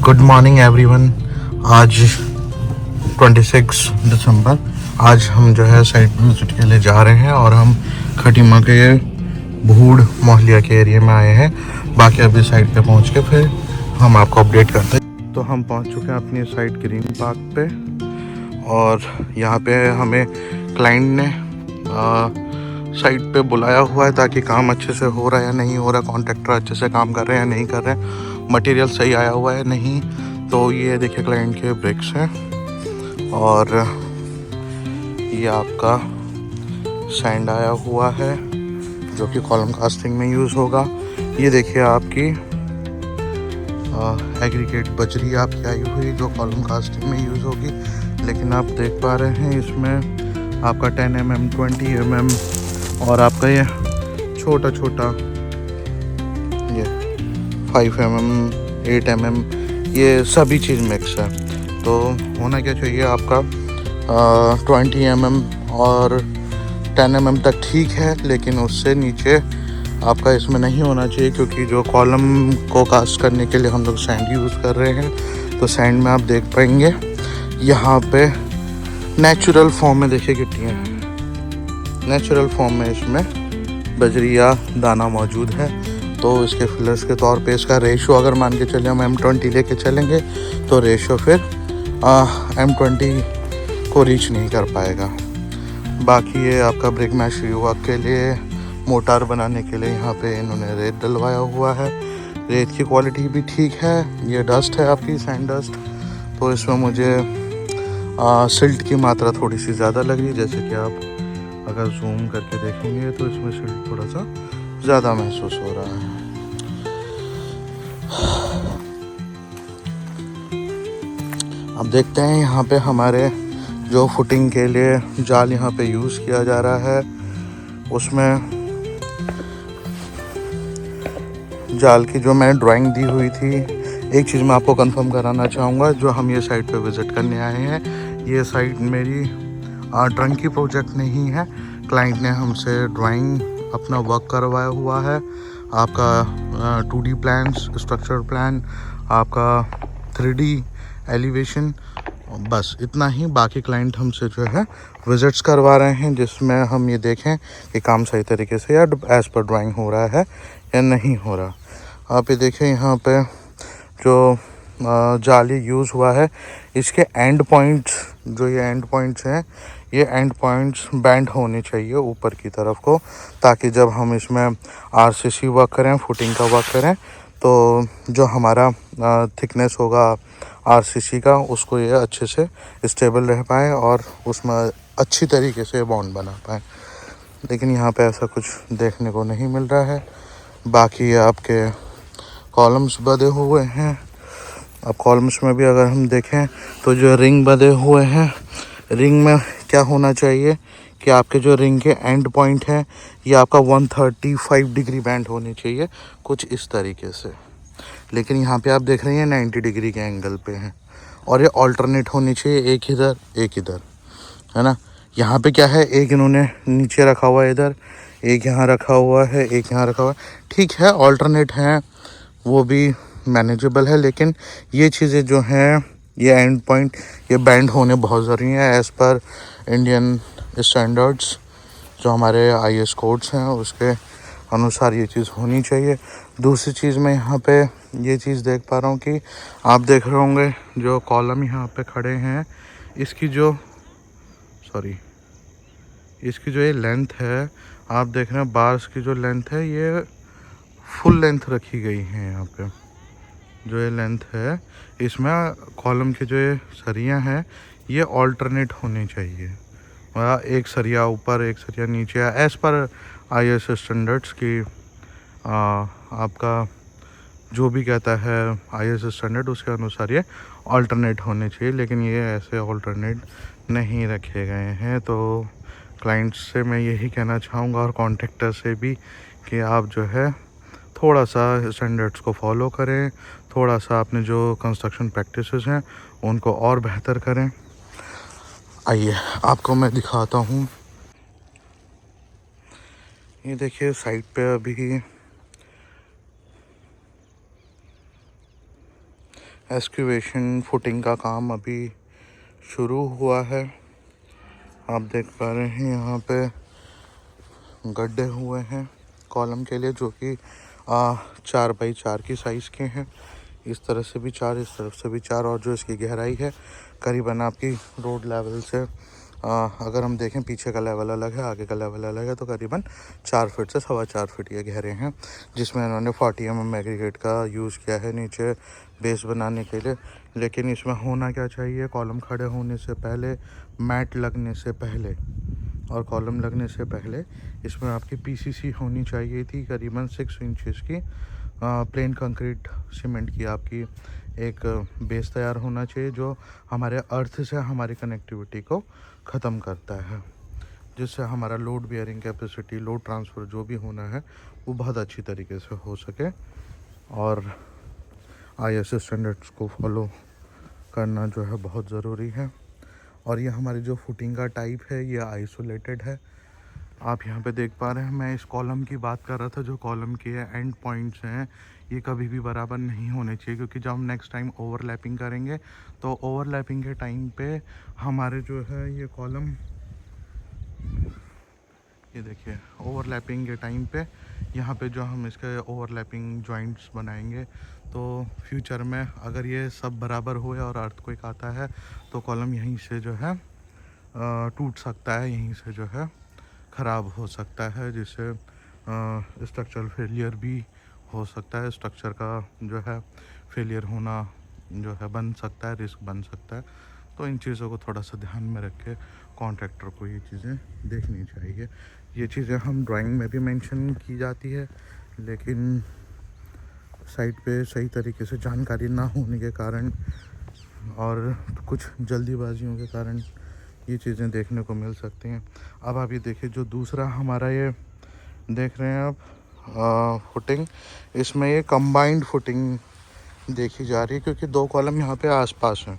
Good morning everyone. आज 26 दिसंबर। आज हम जो है साइट विजिट के लिए जा रहे हैं और हम खटीमा के भूड़ मोहल्लिया के एरिया में आए हैं। बाकी अभी साइट पे पहुंच के फिर हम आपको अपडेट करते हैं। तो हम पहुंच चुके हैं अपनी साइट ग्रीन पार्क पे और यहाँ पे हमें क्लाइंट ने साइट पे बुलाया हुआ है ताकि काम अच्छे से हो रहा है या नहीं हो रहा, कॉन्ट्रैक्टर अच्छे से काम कर रहे हैं या नहीं कर रहे हैं, मटेरियल सही आया हुआ है नहीं। तो ये देखिए क्लाइंट के ब्रिक्स हैं और ये आपका सैंड आया हुआ है जो कि कॉलम कास्टिंग में यूज़ होगा। ये देखिए आपकी एग्रीगेट बजरी आपकी आई हुई जो कॉलम कास्टिंग में यूज़ होगी। लेकिन आप देख पा रहे हैं इसमें आपका 10 mm 20 mm और आपका ये छोटा छोटा ये 5 mm 8 mm ये सभी चीज़ मिक्स है। तो होना क्या चाहिए आपका 20 mm और 10 mm तक ठीक है, लेकिन उससे नीचे आपका इसमें नहीं होना चाहिए क्योंकि जो कॉलम को कास्ट करने के लिए हम लोग सैंड यूज़ कर रहे हैं। तो सैंड में आप देख पाएंगे यहाँ पे नेचुरल फॉर्म में देखिए गिट्टियाँ हैं, नेचुरल फॉर्म में इसमें बजरी या दाना मौजूद है। तो इसके फिलर्स के तौर पे इसका रेशो अगर मान के चले हम M20 लेके चलेंगे तो रेशो फिर M20 को रीच नहीं कर पाएगा। बाकी ये आपका ब्रिक मैश रिवर्क के लिए मोटार बनाने के लिए यहाँ पे इन्होंने रेत डलवाया हुआ है। रेत की क्वालिटी भी ठीक है। ये डस्ट है आपकी सैंड डस्ट, तो इसमें मुझे सिल्ट की मात्रा थोड़ी सी ज़्यादा लग रही है। जैसे कि आप अगर जूम करके देखेंगे तो इसमें सिल्ट थोड़ा सा ज़्यादा महसूस हो रहा है। अब देखते हैं यहाँ पे हमारे जो फुटिंग के लिए जाल यहाँ पे यूज़ किया जा रहा है उसमें जाल की जो मैंने ड्राइंग दी हुई थी, एक चीज़ मैं आपको कंफर्म कराना चाहूँगा, जो हम ये साइट पे विज़िट करने आए हैं ये साइट मेरी ड्राइंग की प्रोजेक्ट नहीं है। क्लाइंट ने हमसे ड्राइंग अपना वर्क करवाया हुआ है। आपका 2D प्लान्स, स्ट्रक्चर प्लान, आपका 3D एलिवेशन, बस इतना ही। बाकी क्लाइंट हमसे जो है विज़िट्स करवा रहे हैं जिसमें हम ये देखें कि काम सही तरीके से या एज़ पर ड्राइंग हो रहा है या नहीं हो रहा। आप ये देखें यहाँ पे जो जाली यूज़ हुआ है इसके एंड पॉइंट्स, जो ये एंड पॉइंट्स हैं ये एंड पॉइंट्स बैंड होने चाहिए ऊपर की तरफ को, ताकि जब हम इसमें RCC वर्क करें, फुटिंग का वर्क करें, तो जो हमारा थिकनेस होगा RCC का उसको ये अच्छे से स्टेबल रह पाए और उसमें अच्छी तरीके से बॉन्ड बना पाए। लेकिन यहाँ पे ऐसा कुछ देखने को नहीं मिल रहा है। बाकी आपके कॉलम्स बंधे हुए हैं। अब कॉलम्स में भी अगर हम देखें तो जो रिंग बंधे हुए हैं, रिंग में क्या होना चाहिए कि आपके जो रिंग के एंड पॉइंट हैं ये आपका 135 डिग्री बैंड होने चाहिए, कुछ इस तरीके से। लेकिन यहाँ पे आप देख रहे हैं 90 डिग्री के एंगल पे हैं और ये ऑल्टरनेट होनी चाहिए, एक इधर एक इधर, है ना। यहाँ पे क्या है, एक इन्होंने नीचे रखा हुआ है इधर, एक यहाँ रखा हुआ है, एक यहाँ रखा हुआ है, ठीक है ऑल्टरनेट हैं, वो भी मैनेजेबल है। लेकिन ये चीज़ें जो हैं ये एंड पॉइंट ये बैंड होने बहुत ज़रूरी है एज़ पर इंडियन स्टैंडर्ड्स, जो हमारे IS कोड्स हैं उसके अनुसार ये चीज़ होनी चाहिए। दूसरी चीज़ मैं यहाँ पे ये चीज़ देख पा रहा हूँ कि आप देख रहे होंगे जो कॉलम यहाँ पे खड़े हैं इसकी जो इसकी जो ये लेंथ है, आप देख रहे हैं बार्स की जो लेंथ है ये फुल लेंथ रखी गई है। यहाँ पे जो ये लेंथ है इसमें कॉलम के जो ये सरियाँ हैं ये ऑल्टरनेट होनी चाहिए, एक सरिया ऊपर एक सरिया नीचे, एज़ पर IS स्टैंडर्ड्स की आपका जो भी कहता है IS स्टैंडर्ड उसके अनुसार ये ऑल्टरनेट होने चाहिए। लेकिन ये ऐसे ऑल्टरनेट नहीं रखे गए हैं। तो क्लाइंट्स से मैं यही कहना चाहूँगा और कॉन्ट्रैक्टर से भी कि आप जो है थोड़ा सा स्टैंडर्ड्स को फॉलो करें, थोड़ा सा अपने जो कंस्ट्रक्शन प्रैक्टिसेस हैं उनको और बेहतर करें। आइए आपको मैं दिखाता हूँ। ये देखिए साइट पे अभी एक्सक्यूवेशन फुटिंग का काम अभी शुरू हुआ है। आप देख पा रहे हैं यहाँ पे गड्ढे हुए हैं कॉलम के लिए, जो कि 4x4 की साइज़ के हैं। इस तरह से भी 4, इस तरफ से भी 4, और जो इसकी गहराई है करीबन आपकी रोड लेवल से अगर हम देखें, पीछे का लेवल अलग है, आगे का लेवल अलग है, तो करीबन 4 फीट से 4.25 फीट ये गहरे हैं, जिसमें इन्होंने 40 mm एग्रीगेट का यूज़ किया है नीचे बेस बनाने के लिए। लेकिन इसमें होना क्या चाहिए, कॉलम खड़े होने से पहले, मैट लगने से पहले और कॉलम लगने से पहले इसमें आपकी पीसीसी होनी चाहिए थी, करीबन 6 इंचेस की प्लेन कंक्रीट सीमेंट की आपकी एक बेस तैयार होना चाहिए, जो हमारे अर्थ से हमारी कनेक्टिविटी को ख़त्म करता है, जिससे हमारा load bearing capacity, load transfer जो भी होना है वो बहुत अच्छी तरीके से हो सके। और आईएसओ स्टैंडर्ड्स को फॉलो करना जो है बहुत ज़रूरी है। और ये हमारी जो फुटिंग का टाइप है ये आइसोलेटेड है। आप यहाँ पे देख पा रहे हैं, मैं इस कॉलम की बात कर रहा था, जो कॉलम के एंड पॉइंट्स हैं ये कभी भी बराबर नहीं होने चाहिए, क्योंकि जब हम नेक्स्ट टाइम ओवरलैपिंग करेंगे तो ओवरलैपिंग के टाइम पे हमारे जो है ये कॉलम, ये देखिए ओवरलैपिंग के टाइम पे यहाँ पे जो हम इसके ओवरलैपिंग जॉइंट्स बनाएंगे, तो फ्यूचर में अगर ये सब बराबर हुए और अर्थक्वेक आता है तो कॉलम यहीं से जो है टूट सकता है, यहीं से जो है ख़राब हो सकता है, जिससे स्ट्रक्चरल फेलियर भी हो सकता है, स्ट्रक्चर का जो है फेलियर होना जो है बन सकता है, रिस्क बन सकता है। तो इन चीज़ों को थोड़ा सा ध्यान में रख के कॉन्ट्रैक्टर को ये चीज़ें देखनी चाहिए। ये चीज़ें हम ड्राइंग में भी मेंशन की जाती है, लेकिन साइट पे सही तरीके से जानकारी ना होने के कारण और कुछ जल्दीबाजियों के कारण ये चीज़ें देखने को मिल सकती हैं। अब आप ये देखिए, जो दूसरा हमारा ये देख रहे हैं आप फुटिंग, इसमें ये कंबाइंड फुटिंग देखी जा रही है, क्योंकि 2 कॉलम यहाँ पे आसपास हैं।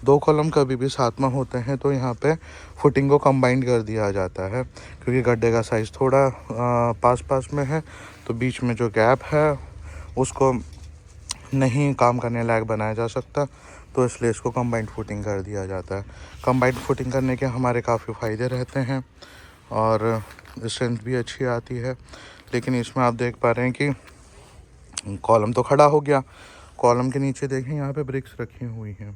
2 कॉलम कभी भी साथ में होते हैं तो यहाँ पे फुटिंग को कंबाइंड कर दिया जाता है, क्योंकि गड्ढे का साइज़ थोड़ा पास पास में है, तो बीच में जो गैप है उसको नहीं काम करने लायक बनाया जा सकता, तो इसलिए इसको कंबाइंड फुटिंग कर दिया जाता है। कंबाइंड फुटिंग करने के हमारे काफ़ी फ़ायदे रहते हैं और स्ट्रेंथ भी अच्छी आती है। लेकिन इसमें आप देख पा रहे हैं कि कॉलम तो खड़ा हो गया, कॉलम के नीचे देखें यहाँ पे ब्रिक्स रखी हुई हैं,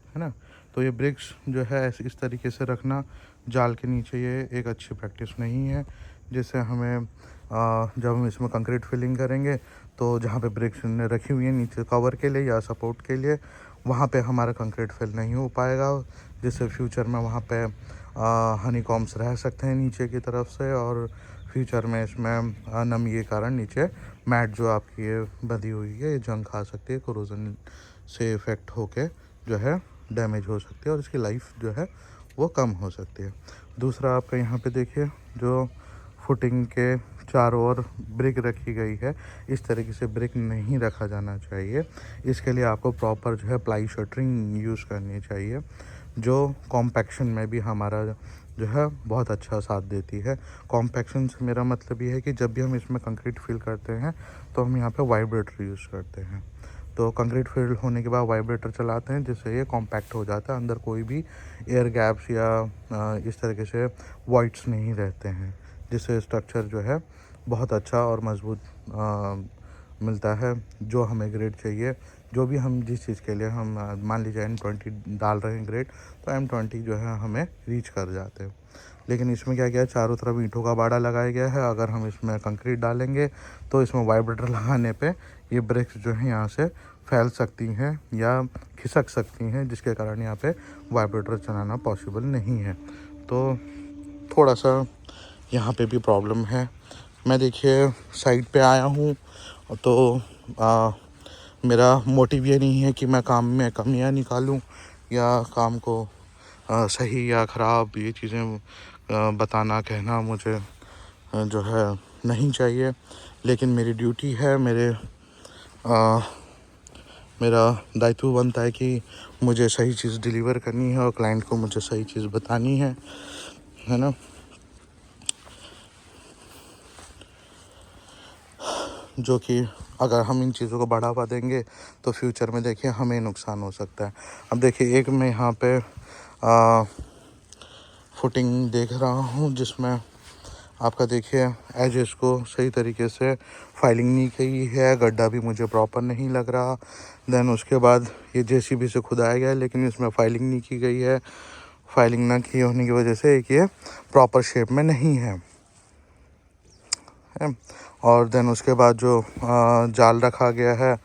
है ना। तो ये ब्रिक्स जो है इस तरीके से रखना जाल के नीचे, ये एक अच्छी प्रैक्टिस नहीं है, जिससे हमें जब हम इसमें कंक्रीट फिलिंग करेंगे तो जहाँ पे ब्रिक्स रखी हुई है नीचे कवर के लिए या सपोर्ट के लिए, वहाँ पे हमारा कंक्रीट फिल नहीं हो पाएगा, जिससे फ्यूचर में वहाँ पे हनी कॉम्स रह सकते हैं नीचे की तरफ से, और फ्यूचर में इसमें नमी के कारण नीचे मैट जो आपकी ये बंधी हुई है ये जंग खा सकती है, कोरोजन से इफ़ेक्ट होके जो है डैमेज हो सकती है और इसकी लाइफ जो है वो कम हो सकती है। दूसरा आपका यहाँ पे देखिए, जो फुटिंग के चारों ओर ब्रिक रखी गई है, इस तरीके से ब्रिक नहीं रखा जाना चाहिए। इसके लिए आपको प्रॉपर जो है प्लाई शटरिंग यूज़ करनी चाहिए, जो कॉम्पैक्शन में भी हमारा जो है बहुत अच्छा साथ देती है। कॉम्पैक्शन से मेरा मतलब ये है कि जब भी हम इसमें कंक्रीट फिल करते हैं तो हम यहाँ पे वाइब्रेटर यूज़ करते हैं, तो कंक्रीट फिल होने के बाद वाइब्रेटर चलाते हैं, जिससे ये कॉम्पैक्ट हो जाता है, अंदर कोई भी एयर गैप्स या इस तरीके से वॉइड्स नहीं रहते हैं, जिससे स्ट्रक्चर जो है बहुत अच्छा और मजबूत मिलता है, जो हमें ग्रेड चाहिए। जो भी हम जिस चीज़ के लिए हम मान लीजिए M20 डाल रहे हैं ग्रेड, तो M20 जो है हमें रीच कर जाते हैं। लेकिन इसमें क्या किया, चारों तरफ ईंटों का बाड़ा लगाया गया है, अगर हम इसमें कंक्रीट डालेंगे तो इसमें वाइब्रेटर लगाने पे ये ब्रिक्स जो है यहाँ से फैल सकती हैं या खिसक सकती हैं, जिसके कारण यहाँ पे वाइब्रेटर चलाना पॉसिबल नहीं है। तो थोड़ा सा यहाँ पे भी प्रॉब्लम है। मैं देखिए साइट पे आया हूँ तो मेरा मोटिव ये नहीं है कि मैं काम में कमियाँ निकालूं या काम को सही या ख़राब ये चीज़ें बताना कहना मुझे जो है नहीं चाहिए, लेकिन मेरी ड्यूटी है, मेरा दायित्व बनता है कि मुझे सही चीज़ डिलीवर करनी है और क्लाइंट को मुझे सही चीज़ बतानी है ना। जो कि अगर हम इन चीज़ों को बढ़ावा देंगे तो फ्यूचर में देखिए हमें नुकसान हो सकता है। अब देखिए एक मैं यहाँ पे फुटिंग देख रहा हूँ जिसमें आपका देखिए एजेस को सही तरीके से फाइलिंग नहीं की है, गड्ढा भी मुझे प्रॉपर नहीं लग रहा। देन उसके बाद ये जेसीबी से खुदाया गया है लेकिन इसमें फाइलिंग नहीं की गई है। फाइलिंग ना की होने की वजह से एक ये प्रॉपर शेप में नहीं है। और देन उसके बाद जो जाल रखा गया है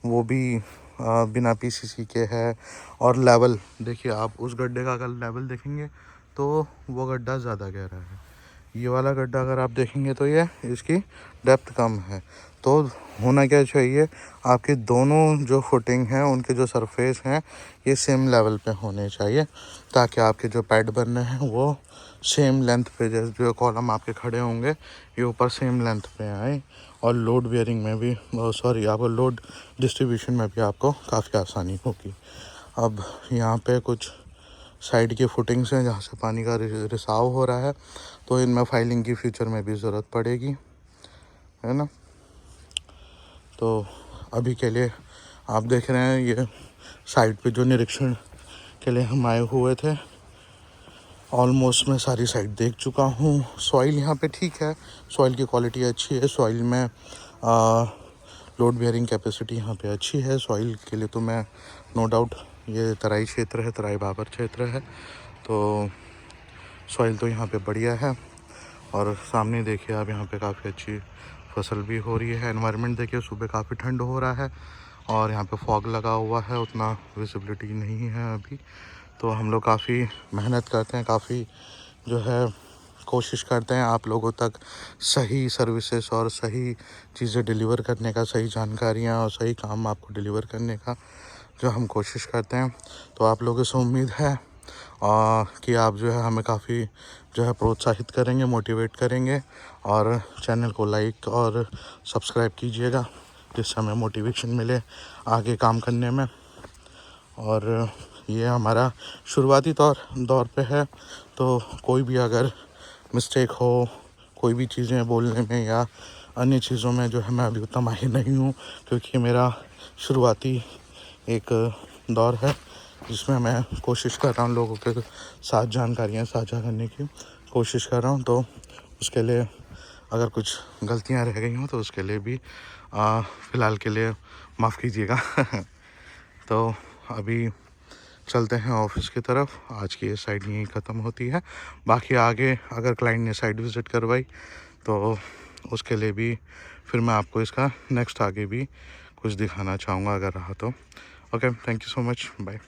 वो भी बिना पीसीसी के है। और लेवल देखिए, आप उस गड्ढे का अगर लेवल देखेंगे तो वो गड्ढा ज़्यादा गहरा है। ये वाला गड्ढा अगर आप देखेंगे तो ये इसकी डेप्थ कम है। तो होना क्या चाहिए, आपके दोनों जो फुटिंग हैं उनके जो सरफेस हैं ये सेम लेवल पे होने चाहिए, ताकि आपके जो पैड बनने हैं वो सेम लेंथ पे, जैसे जो कॉलम आपके खड़े होंगे ये ऊपर सेम लेंथ पे आए। और लोड बेयरिंग में भी आपको लोड डिस्ट्रीब्यूशन में भी आपको काफ़ी आसानी होगी। अब यहाँ पे कुछ साइड की फुटिंग्स हैं जहाँ से पानी का रिसाव हो रहा है, तो इनमें फाइलिंग की फ्यूचर में भी ज़रूरत पड़ेगी, है ना। तो अभी के लिए आप देख रहे हैं ये साइड पे जो निरीक्षण के लिए हम आए हुए थे, ऑलमोस्ट मैं सारी साइड देख चुका हूँ। सॉइल यहाँ पे ठीक है, सॉइल की क्वालिटी अच्छी है, सॉइल में लोड बेयरिंग कैपेसिटी यहाँ पे अच्छी है। सॉइल के लिए तो मैं नो डाउट, ये तराई क्षेत्र है, तराई बाबर क्षेत्र है, तो सॉइल तो यहाँ पे बढ़िया है। और सामने देखिए आप, यहाँ पे काफ़ी अच्छी फसल भी हो रही है। एनवायरनमेंट देखिए, सुबह काफ़ी ठंड हो रहा है और यहाँ पे फॉग लगा हुआ है, उतना विजिबिलिटी नहीं है अभी। तो हम लोग काफ़ी मेहनत करते हैं, काफ़ी जो है कोशिश करते हैं आप लोगों तक सही सर्विसेज और सही चीज़ें डिलीवर करने का, सही जानकारियाँ और सही काम आपको डिलीवर करने का जो हम कोशिश करते हैं। तो आप लोगों से उम्मीद है कि आप जो है हमें काफ़ी जो है प्रोत्साहित करेंगे, मोटिवेट करेंगे, और चैनल को लाइक और सब्सक्राइब कीजिएगा जिससे हमें मोटिवेशन मिले आगे काम करने में। और ये हमारा शुरुआती दौर पे है, तो कोई भी अगर मिस्टेक हो, कोई भी चीज़ें बोलने में या अन्य चीज़ों में जो है मैं अभी उतना माहिर नहीं हूँ, क्योंकि मेरा शुरुआती एक दौर है जिसमें मैं कोशिश कर रहा हूँ लोगों के साथ जानकारियाँ साझा करने की कोशिश कर रहा हूँ। तो उसके लिए अगर कुछ गलतियाँ रह गई हों तो उसके लिए भी फ़िलहाल के लिए माफ़ कीजिएगा। तो अभी चलते हैं ऑफिस की तरफ। आज की ये साइड यहीं ख़त्म होती है। बाकी आगे अगर क्लाइंट ने साइट विज़िट करवाई तो उसके लिए भी फिर मैं आपको इसका नेक्स्ट आगे भी कुछ दिखाना चाहूँगा अगर रहा तो। Okay, thank you so much, bye.